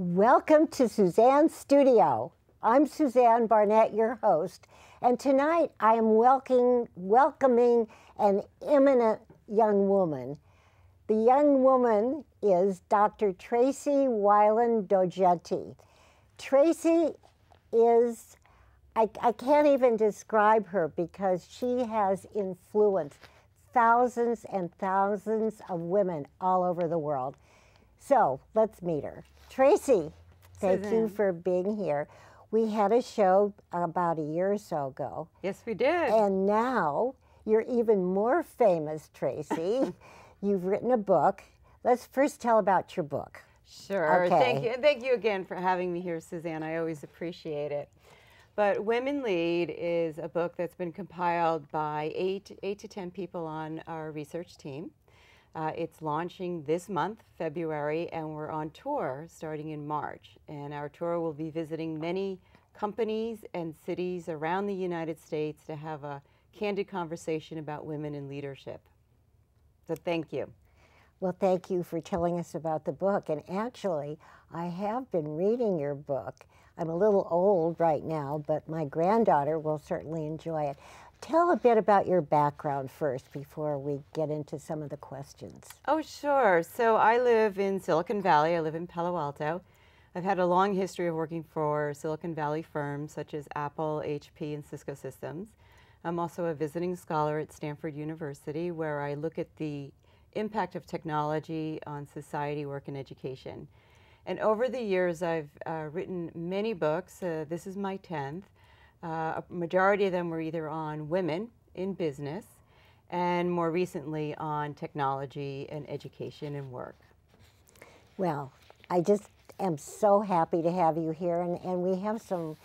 Welcome to Suzanne's studio. I'm Suzanne Barnett, your host, and tonight I am welcoming an eminent young woman. The young woman is Dr. Tracey Wilen-Daugenti. Tracey is, I can't even describe her because she has influenced thousands and thousands of women all over the world. So let's meet her. Tracey, thank you for being here. We had a show about a year or so ago. Yes, we did. And now you're even more famous, Tracey. You've written a book. Let's first tell about your book. Sure. Okay. Thank you. And thank you again for having me here, Suzanne. I always appreciate it. But Women Lead is a book that's been compiled by eight to 10 people on our research team. It's launching this month, February, and we're on tour starting in March. And our tour will be visiting many companies and cities around the United States to have a candid conversation about women in leadership. So thank you. Well, thank you for telling us about the book. And actually, I have been reading your book. I'm a little old right now, but my granddaughter will certainly enjoy it. Tell a bit about your background first before we get into some of the questions. Oh, sure. So I live in Silicon Valley. I live in Palo Alto. I've had a long history of working for Silicon Valley firms such as Apple, HP, and Cisco Systems. I'm also a visiting scholar at Stanford University, where I look at the impact of technology on society, work, and education. And over the years, I've written many books. This is my 10th. A majority of them were either on women in business and more recently on technology and education and work. Well, I just am so happy to have you here, and we have some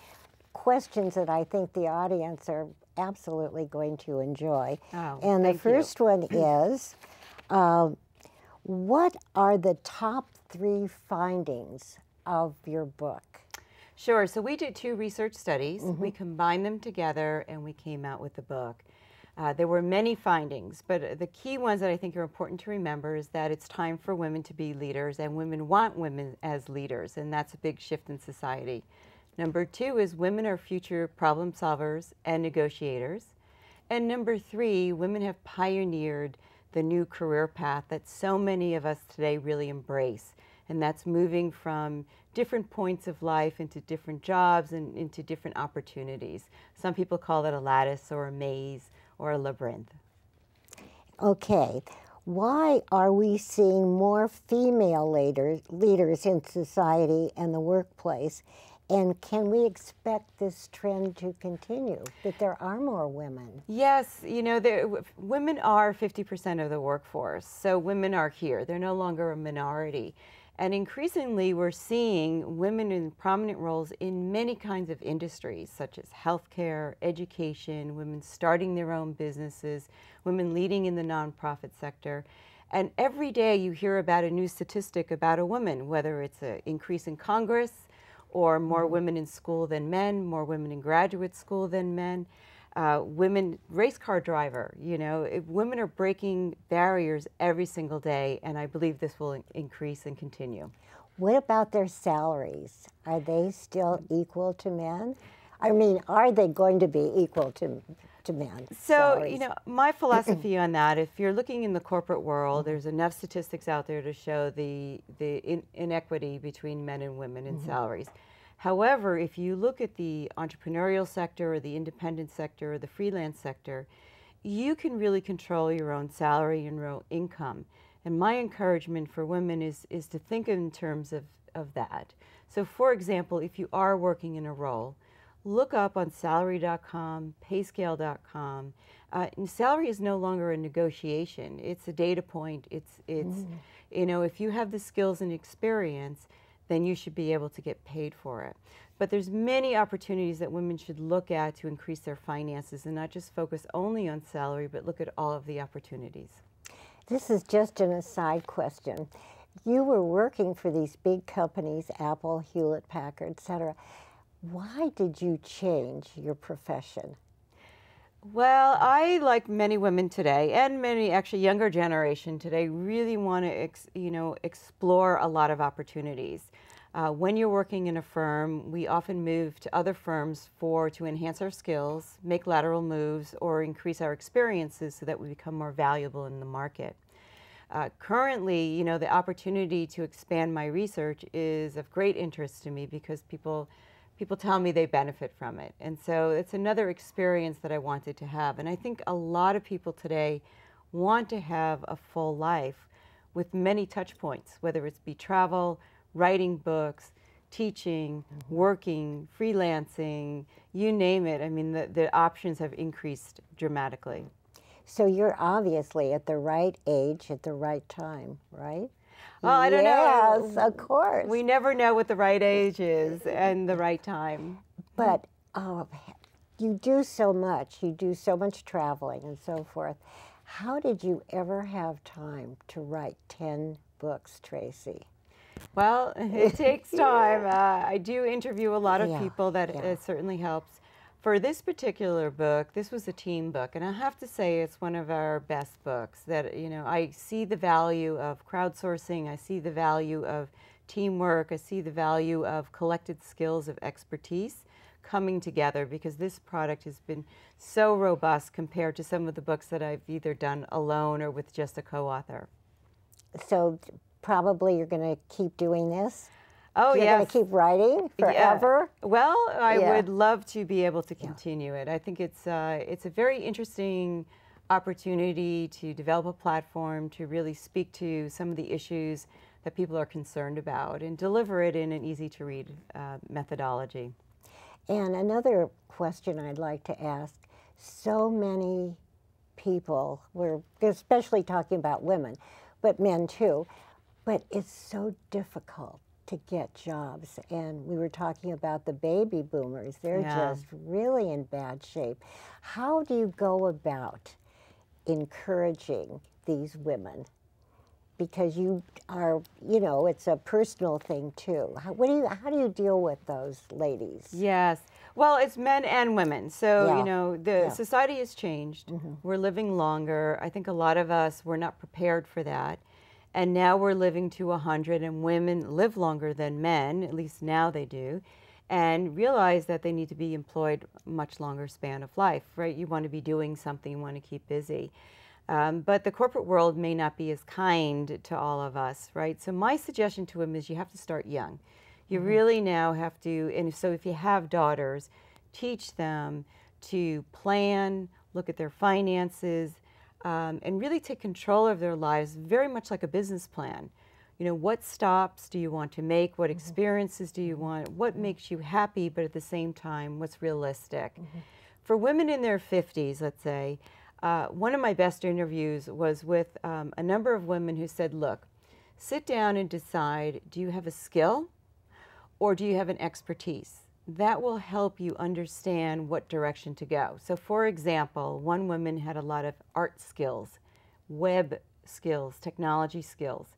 questions that I think the audience are absolutely going to enjoy. Oh, and the first one is, what are the top 3 findings of your book? Sure. So we did 2 research studies. We combined them together and we came out with the book. There were many findings, but the key ones that I think are important to remember is that it's time for women to be leaders, and women want women as leaders, and that's a big shift in society. Number 2 is women are future problem solvers and negotiators. And number 3, women have pioneered the new career path that so many of us today really embrace. And that's moving from different points of life into different jobs and into different opportunities. Some people call it a lattice or a maze or a labyrinth. Okay, why are we seeing more female leaders in society and the workplace? And can we expect this trend to continue, that there are more women? Yes, you know, women are 50% of the workforce, so women are here. They're no longer a minority. And increasingly, we're seeing women in prominent roles in many kinds of industries, such as healthcare, education, women starting their own businesses, women leading in the nonprofit sector. And every day you hear about a new statistic about a woman, whether it's an increase in Congress, or more women in school than men, more women in graduate school than men. Women, race car driver, you know, women are breaking barriers every single day, and I believe this will increase and continue. What about their salaries? Are they still equal to men? I mean, are they going to be equal to men? So, salaries? you know, my philosophy on that, if you're looking in the corporate world, there's enough statistics out there to show the inequity between men and women in salaries. However, if you look at the entrepreneurial sector or the independent sector or the freelance sector, you can really control your own salary and your own income. And my encouragement for women is to think in terms of that. So for example, if you are working in a role, look up on salary.com, payscale.com. Salary is no longer a negotiation. It's a data point. It's you know, if you have the skills and experience, then you should be able to get paid for it. But there's many opportunities that women should look at to increase their finances and not just focus only on salary, but look at all of the opportunities. This is just an aside question. You were working for these big companies, Apple, Hewlett-Packard, et cetera. Why did you change your profession? Well, I, like many women today, and many actually younger generation today, really want to explore a lot of opportunities. When you're working in a firm, we often move to other firms to enhance our skills, make lateral moves, or increase our experiences so that we become more valuable in the market. Currently, you know, the opportunity to expand my research is of great interest to me because people tell me they benefit from it. And so it's another experience that I wanted to have. And I think a lot of people today want to have a full life with many touch points, whether it's be travel, writing books, teaching, working, freelancing, you name it. I mean, the options have increased dramatically. So you're obviously at the right age at the right time, right? Oh, I don't know. Yes, of course. We never know what the right age is and the right time. But you do so much. You do so much traveling and so forth. How did you ever have time to write 10 books, Tracey? Well, it takes time. I do interview a lot of people. That certainly helps. For this particular book, this was a team book, and I have to say it's one of our best books. That, you know, I see the value of crowdsourcing. I see the value of teamwork. I see the value of collected skills of expertise coming together, because this product has been so robust compared to some of the books that I've either done alone or with just a co-author. So probably you're going to keep doing this? Oh, yes. You're going to keep writing forever? Yeah. Well, I would love to be able to continue it. I think it's a very interesting opportunity to develop a platform to really speak to some of the issues that people are concerned about and deliver it in an easy-to-read methodology. And another question I'd like to ask, so many people, we're especially talking about women, but men too, but it's so difficult to get jobs. And we were talking about the baby boomers. They're just really in bad shape. How do you go about encouraging these women? Because you are, you know, it's a personal thing too. How do you deal with those ladies? Yes. Well, it's men and women. So, you know, the society has changed. We're living longer. I think a lot of us were not prepared for that. And now we're living to 100, and women live longer than men, at least now they do, and realize that they need to be employed much longer span of life, right? You want to be doing something, you want to keep busy. But the corporate world may not be as kind to all of us, right? So my suggestion to them is you have to start young. You really now have to, and so if you have daughters, teach them to plan, look at their finances, and really take control of their lives, very much like a business plan. You know, what stops do you want to make? What experiences do you want? What makes you happy, but at the same time, what's realistic? For women in their 50s, let's say, one of my best interviews was with a number of women who said, look, sit down and decide, do you have a skill or do you have an expertise? That will help you understand what direction to go. So for example, one woman had a lot of art skills, web skills, technology skills.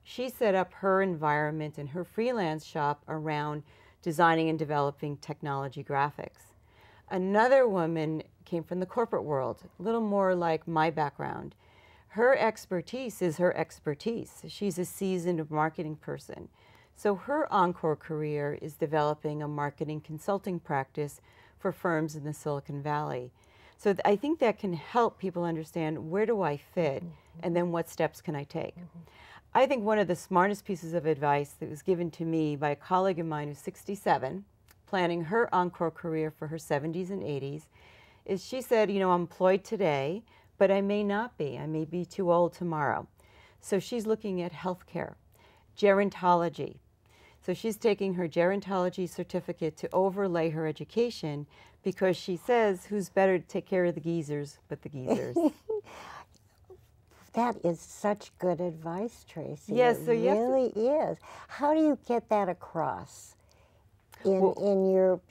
She set up her environment and her freelance shop around designing and developing technology graphics. Another woman came from the corporate world, a little more like my background. Her expertise is her expertise. She's a seasoned marketing person. So her encore career is developing a marketing consulting practice for firms in the Silicon Valley. So I think that can help people understand, where do I fit, and then what steps can I take? I think one of the smartest pieces of advice that was given to me by a colleague of mine who's 67, planning her encore career for her 70s and 80s, is she said, you know, I'm employed today, but I may not be. I may be too old tomorrow. So she's looking at healthcare, gerontology. So she's taking her gerontology certificate to overlay her education, because she says, who's better to take care of the geezers but the geezers? That is such good advice, Tracey. Yes, it really is. How do you get that across in your,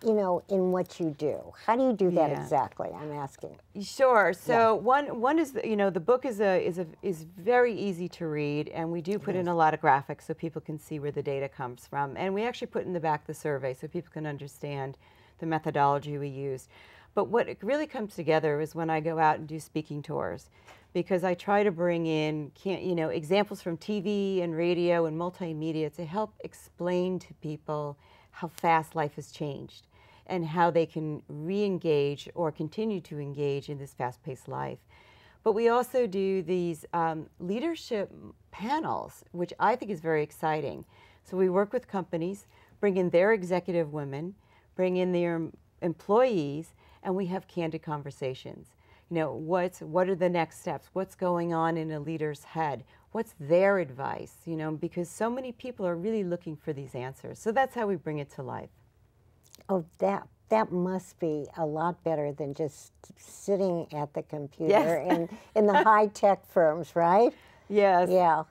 you know, in what you do? How do you do that exactly? I'm asking. Sure. So one is, you know, the book is very easy to read, and we do put in a lot of graphics so people can see where the data comes from, and we actually put in the back the survey so people can understand the methodology we used. But what it really comes together is when I go out and do speaking tours. because I try to bring in, examples from TV and radio and multimedia to help explain to people how fast life has changed and how they can re-engage or continue to engage in this fast-paced life. But we also do these leadership panels, which I think is very exciting. So we work with companies, bring in their executive women, bring in their employees, and we have candid conversations. What are the next steps? What's going on in a leader's head? What's their advice? Because so many people are really looking for these answers. So that's how we bring it to life. Oh, that must be a lot better than just sitting at the computer Yes. and in the high-tech firms, right? Yes. Yeah.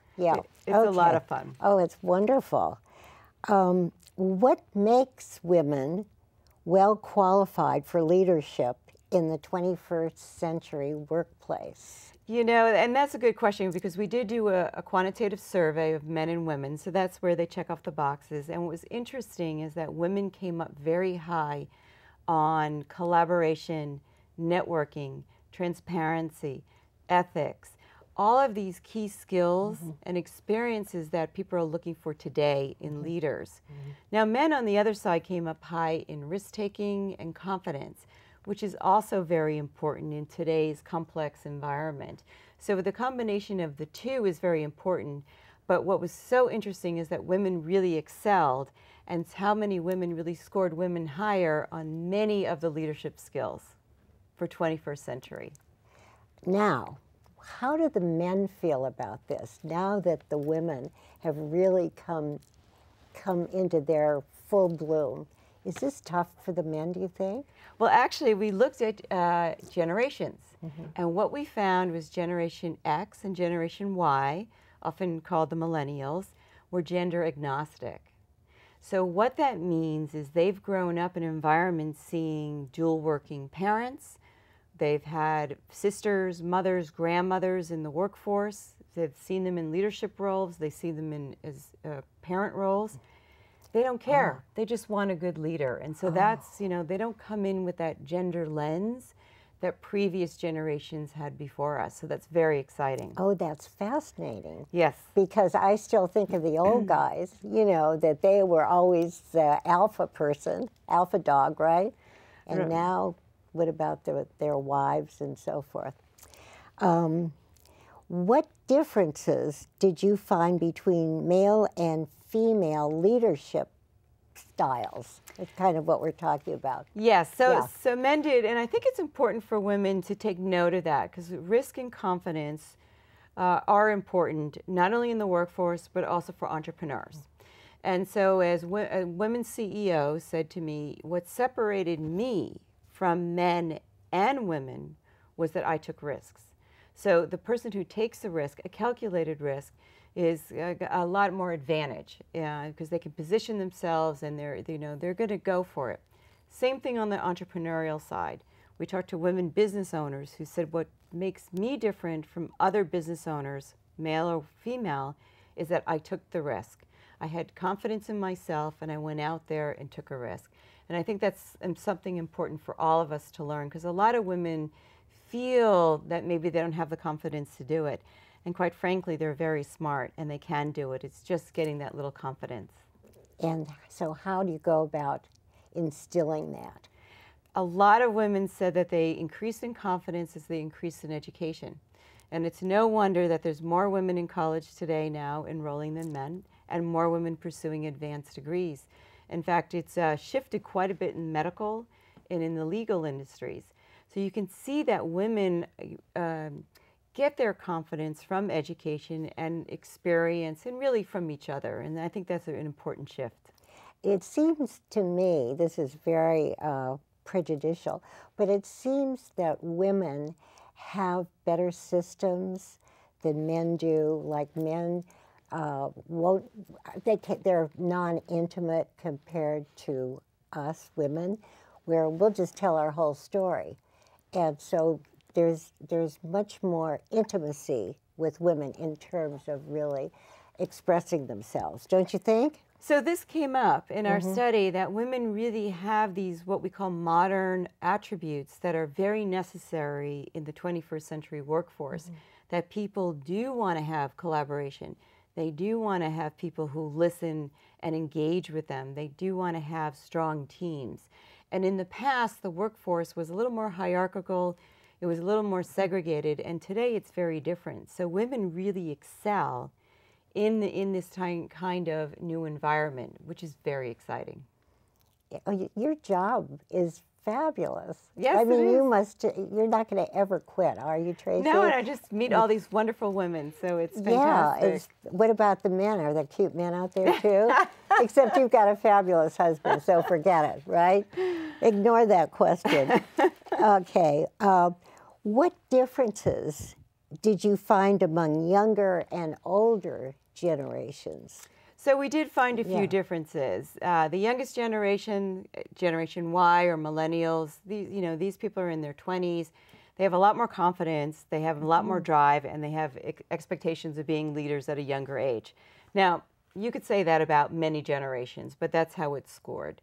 It's a lot of fun. Oh, it's wonderful. What makes women well qualified for leadership in the 21st century workplace? And that's a good question, because we did do a quantitative survey of men and women, so that's where they check off the boxes. And what was interesting is that women came up very high on collaboration, networking, transparency, ethics, all of these key skills and experiences that people are looking for today in leaders. Now, men on the other side came up high in risk-taking and confidence, which is also very important in today's complex environment. So the combination of the two is very important, but what was so interesting is that women really excelled, and how many women really scored women higher on many of the leadership skills for 21st century. Now, how do the men feel about this, now that the women have really come into their full bloom? Is this tough for the men, do you think? Well, actually, we looked at generations, and what we found was Generation X and Generation Y, often called the millennials, were gender agnostic. So what that means is they've grown up in environments seeing dual working parents. They've had sisters, mothers, grandmothers in the workforce. They've seen them in leadership roles. They see them as parent roles. They don't care. They just want a good leader. And so that's, they don't come in with that gender lens that previous generations had before us. So that's very exciting. Oh, that's fascinating. Yes. Because I still think of the old guys, that they were always the alpha person, alpha dog, right? And now, what about their wives and so forth? What differences did you find between male and female leadership styles? It's kind of what we're talking about. Yes, so men did, and I think it's important for women to take note of that, because risk and confidence are important, not only in the workforce, but also for entrepreneurs. And so as a women CEO said to me, what separated me from men and women was that I took risks. So the person who takes the risk, a calculated risk, is a lot more advantage because they can position themselves and they're going to go for it. Same thing on the entrepreneurial side. We talked to women business owners who said what makes me different from other business owners, male or female, is that I took the risk. I had confidence in myself and I went out there and took a risk. And I think that's something important for all of us to learn, because a lot of women feel that maybe they don't have the confidence to do it. And quite frankly, they're very smart and they can do it. It's just getting that little confidence. And so how do you go about instilling that? A lot of women said that they increase in confidence as they increase in education. And it's no wonder that there's more women in college today now enrolling than men, and more women pursuing advanced degrees. In fact, it's shifted quite a bit in medical and in the legal industries. So you can see that women get their confidence from education and experience, and really from each other. And I think that's an important shift. It seems to me, this is very prejudicial, but it seems that women have better systems than men do. Like men they're non-intimate compared to us women, where we'll just tell our whole story. And so there's much more intimacy with women in terms of really expressing themselves, don't you think? So this came up in our study, that women really have these what we call modern attributes that are very necessary in the 21st century workforce, that people do want to have collaboration. They do want to have people who listen and engage with them. They do want to have strong teams. And in the past, the workforce was a little more hierarchical. It was a little more segregated. And today it's very different. So women really excel in this kind of new environment, which is very exciting. Your job is fabulous. Yes, I mean, it is. you're not going to ever quit, are you, Tracey? No, and I just meet all these wonderful women, so it's fantastic. Yeah. What about the men? Are there cute men out there too? Except you've got a fabulous husband, so forget it, right? Ignore that question. Okay. What differences did you find among younger and older generations? So we did find a few differences. The youngest generation, Generation Y or millennials, these people are in their 20s. They have a lot more confidence, they have a lot more drive, and they have expectations of being leaders at a younger age. Now, you could say that about many generations, but that's how it's scored.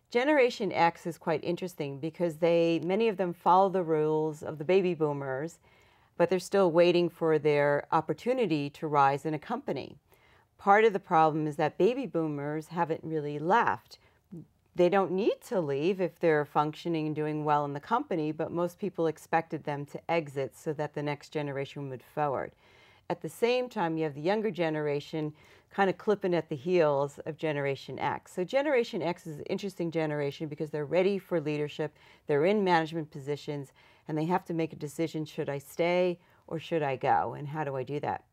Generation X is quite interesting because many of them follow the rules of the baby boomers, but they're still waiting for their opportunity to rise in a company. Part of the problem is that baby boomers haven't really left. They don't need to leave if they're functioning and doing well in the company, but most people expected them to exit so that the next generation would move forward. At the same time, you have the younger generation kind of clipping at the heels of Generation X. So Generation X is an interesting generation because they're ready for leadership, they're in management positions, and they have to make a decision, should I stay or should I go, and how do I do that?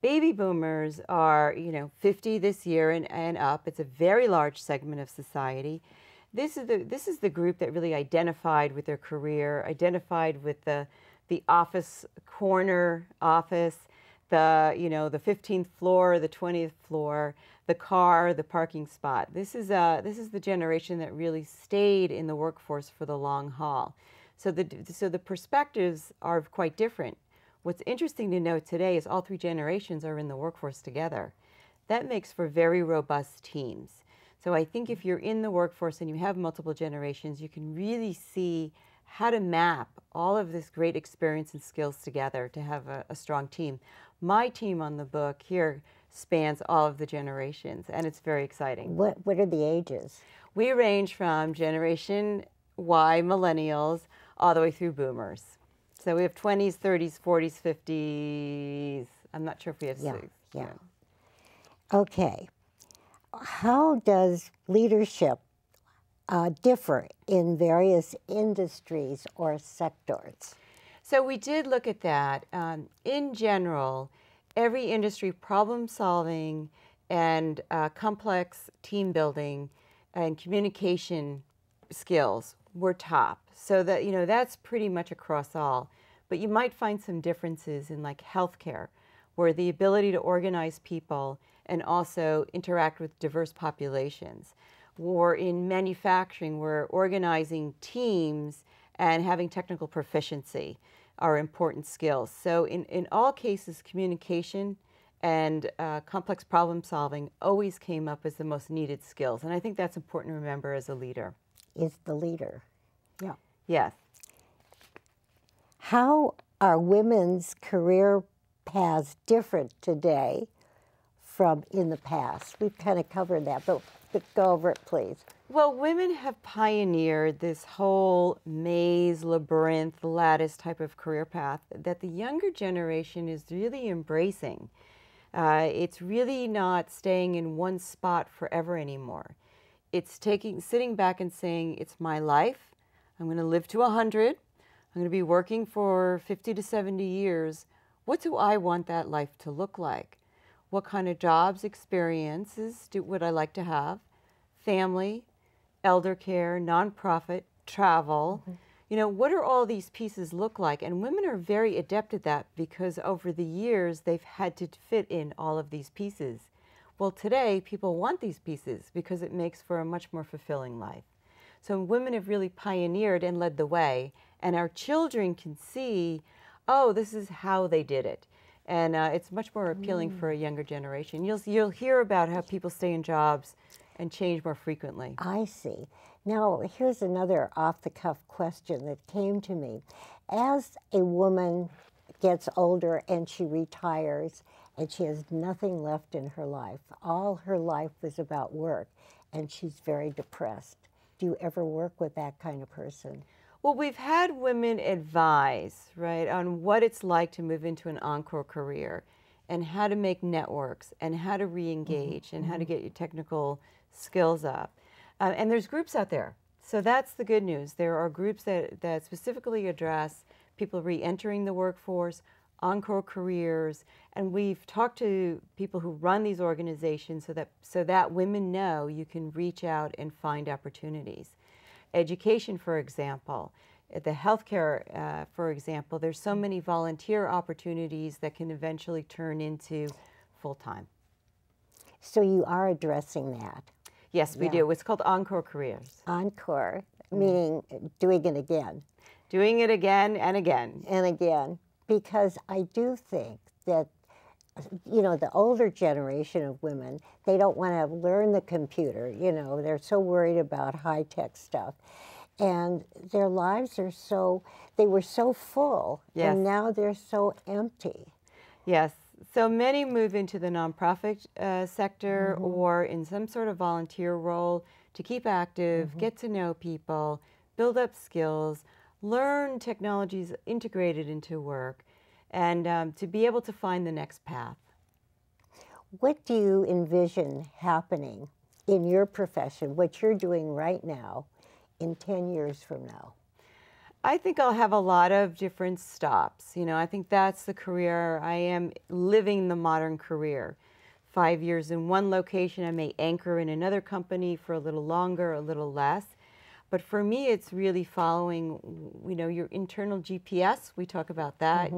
Baby boomers are, 50 this year and up. It's a very large segment of society. This is the group that really identified with their career, identified with the office, corner office, the 15th floor, the 20th floor, the car, the parking spot. This is the generation that really stayed in the workforce for the long haul. So the perspectives are quite different. What's interesting to note today is all three generations are in the workforce together. That makes for very robust teams. So I think if you're in the workforce and you have multiple generations, you can really see how to map all of this great experience and skills together to have a strong team. My team on the book here spans all of the generations, and it's very exciting. What are the ages? We range from Generation Y, millennials, all the way through boomers. So we have 20s, 30s, 40s, 50s. I'm not sure if we have 6. Yeah. Okay. How does leadership differ in various industries or sectors? So we did look at that. In general, every industry problem solving and complex team building and communication skills were top. So that, that's pretty much across all. But you might find some differences in like healthcare, where the ability to organize people and also interact with diverse populations, or in manufacturing, where organizing teams and having technical proficiency are important skills. So in all cases, communication and complex problem solving always came up as the most needed skills. And I think that's important to remember as a leader. Is the leader. Yeah. Yes. How are women's career paths different today from in the past? We've kind of covered that, but go over it, please. Well, women have pioneered this whole maze, labyrinth, lattice type of career path that the younger generation is really embracing. It's really not staying in one spot forever anymore. It's sitting back and saying, it's my life. I'm going to live to 100. I'm going to be working for 50 to 70 years. What do I want that life to look like? What kind of jobs, experiences would I like to have? Family, elder care, nonprofit, travel. What are all these pieces look like? And women are very adept at that because over the years, they've had to fit in all of these pieces. Well, today, people want these pieces because it makes for a much more fulfilling life. So women have really pioneered and led the way, and our children can see, oh, this is how they did it. And it's much more appealing for a younger generation. You'll hear about how people stay in jobs and change more frequently. I see. Now, here's another off-the-cuff question that came to me. As a woman gets older and she retires and she has nothing left in her life, all her life was about work, and she's very depressed. Do you ever work with that kind of person? Well, we've had women advise, right, on what it's like to move into an encore career and how to make networks and how to re-engage and how to get your technical skills up. And there's groups out there. So that's the good news. There are groups that specifically address people re-entering the workforce, encore careers, and we've talked to people who run these organizations so that women know you can reach out and find opportunities. Education, for example, the healthcare, for example, there's so many volunteer opportunities that can eventually turn into full-time. So you are addressing that? Yes, we do. It's called Encore Careers. Encore, meaning doing it again. Doing it again and again. And again, because I do think that, you know, the older generation of women, they don't want to learn the computer, you know, they're so worried about high-tech stuff. And their lives are they were so full, and now they're so empty. Yes, so many move into the nonprofit sector or in some sort of volunteer role to keep active, get to know people, build up skills, learn technologies integrated into work, and to be able to find the next path. What do you envision happening in your profession, what you're doing right now, in 10 years from now? I think I'll have a lot of different stops. You know, I think that's the career. I am living the modern career. 5 years in one location, I may anchor in another company for a little longer, a little less. But for me, it's really following, you know, your internal GPS. We talk about that.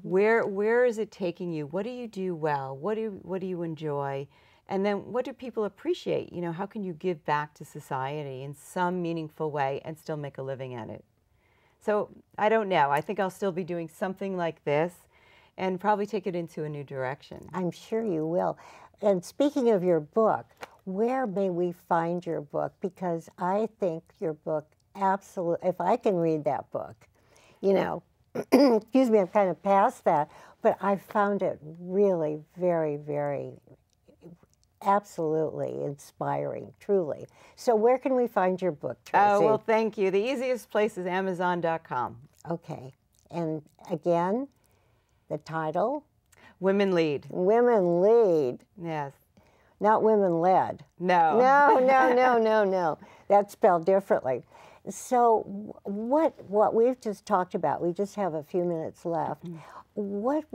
Where is it taking you? What do you do well? What do you enjoy? And then what do people appreciate? You know, how can you give back to society in some meaningful way and still make a living at it? So I don't know. I think I'll still be doing something like this and probably take it into a new direction. I'm sure you will. And speaking of your book, where may we find your book? Because I think your book absolutely, if I can read that book, you know, excuse me, I'm kind of past that, but I found it really very, very absolutely inspiring, truly. So where can we find your book, Tracey? Oh, well, thank you. The easiest place is Amazon.com. Okay. And again, the title? Women Lead. Women Lead. Yes. Not women led. No. No. That's spelled differently. So what we've just talked about, we just have a few minutes left. What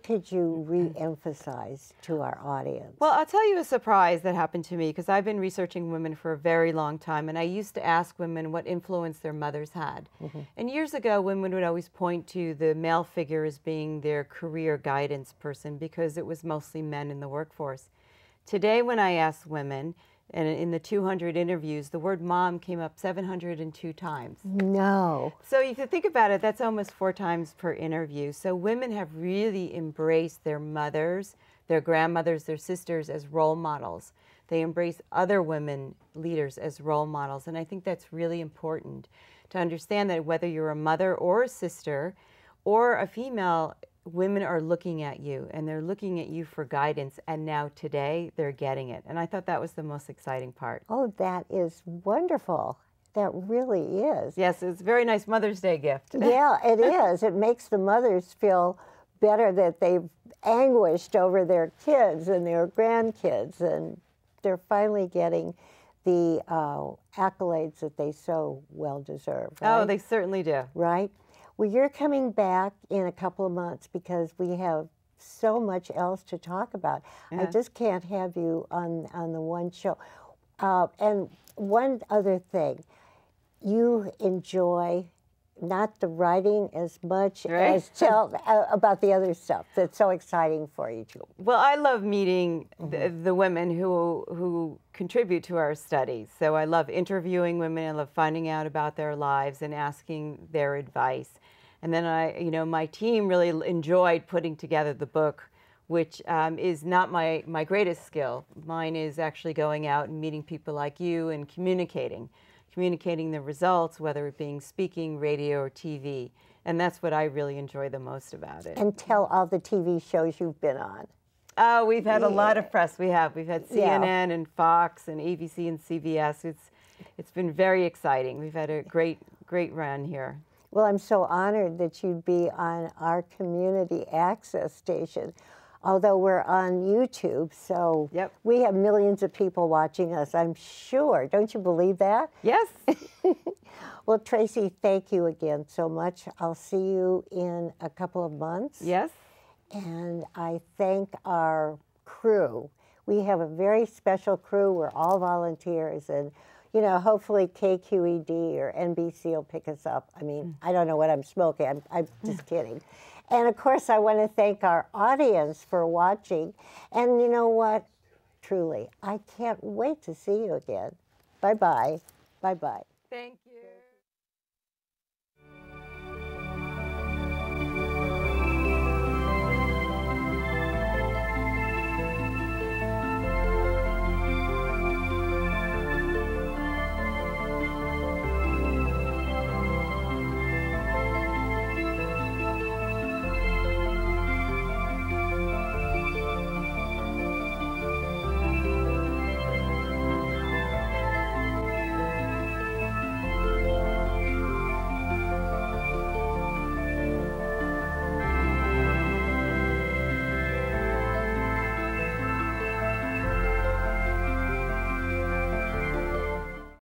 could you re-emphasize to our audience? Well, I'll tell you a surprise that happened to me because I've been researching women for a very long time, and I used to ask women what influence their mothers had. And years ago, women would always point to the male figure as being their career guidance person because it was mostly men in the workforce. Today, when I ask women, and in the 200 interviews, the word mom came up 702 times. No. So if you think about it, that's almost 4 times per interview. So women have really embraced their mothers, their grandmothers, their sisters as role models. They embrace other women leaders as role models. And I think that's really important to understand that whether you're a mother or a sister or a female, women are looking at you, and they're looking at you for guidance, and now today they're getting it. And I thought that was the most exciting part. Oh, that is wonderful. That really is. Yes, it's a very nice Mother's Day gift. Yeah, it is. It makes the mothers feel better that they've anguished over their kids and their grandkids, and they're finally getting the accolades that they so well deserve. Right? Oh, they certainly do. Right? Well, you're coming back in a couple of months because we have so much else to talk about. Yeah. I just can't have you on the one show. And one other thing, you enjoy not the writing as much as tell about the other stuff that's so exciting for you too. Well, I love meeting the women who contribute to our studies. So I love interviewing women. I love finding out about their lives and asking their advice. And then my team really enjoyed putting together the book, which is not my greatest skill. Mine is actually going out and meeting people like you and communicating the results, whether it being speaking, radio, or TV. And that's what I really enjoy the most about it. And tell all the TV shows you've been on. Oh, we've had a lot of press. We've had CNN Yeah. and Fox and ABC and CBS. It's been very exciting. We've had a great run here. Well, I'm so honored that you'd be on our community access station, although we're on YouTube, so Yep. we have millions of people watching us, I'm sure. Don't you believe that? Yes. Well, Tracey, thank you again so much. I'll see you in a couple of months. Yes. And I thank our crew. We have a very special crew. We're all volunteers, and hopefully KQED or NBC will pick us up. I mean, I don't know what I'm smoking. I'm just kidding. And of course, I want to thank our audience for watching. And you know what? Truly, I can't wait to see you again. Bye-bye. Bye-bye. Thank you.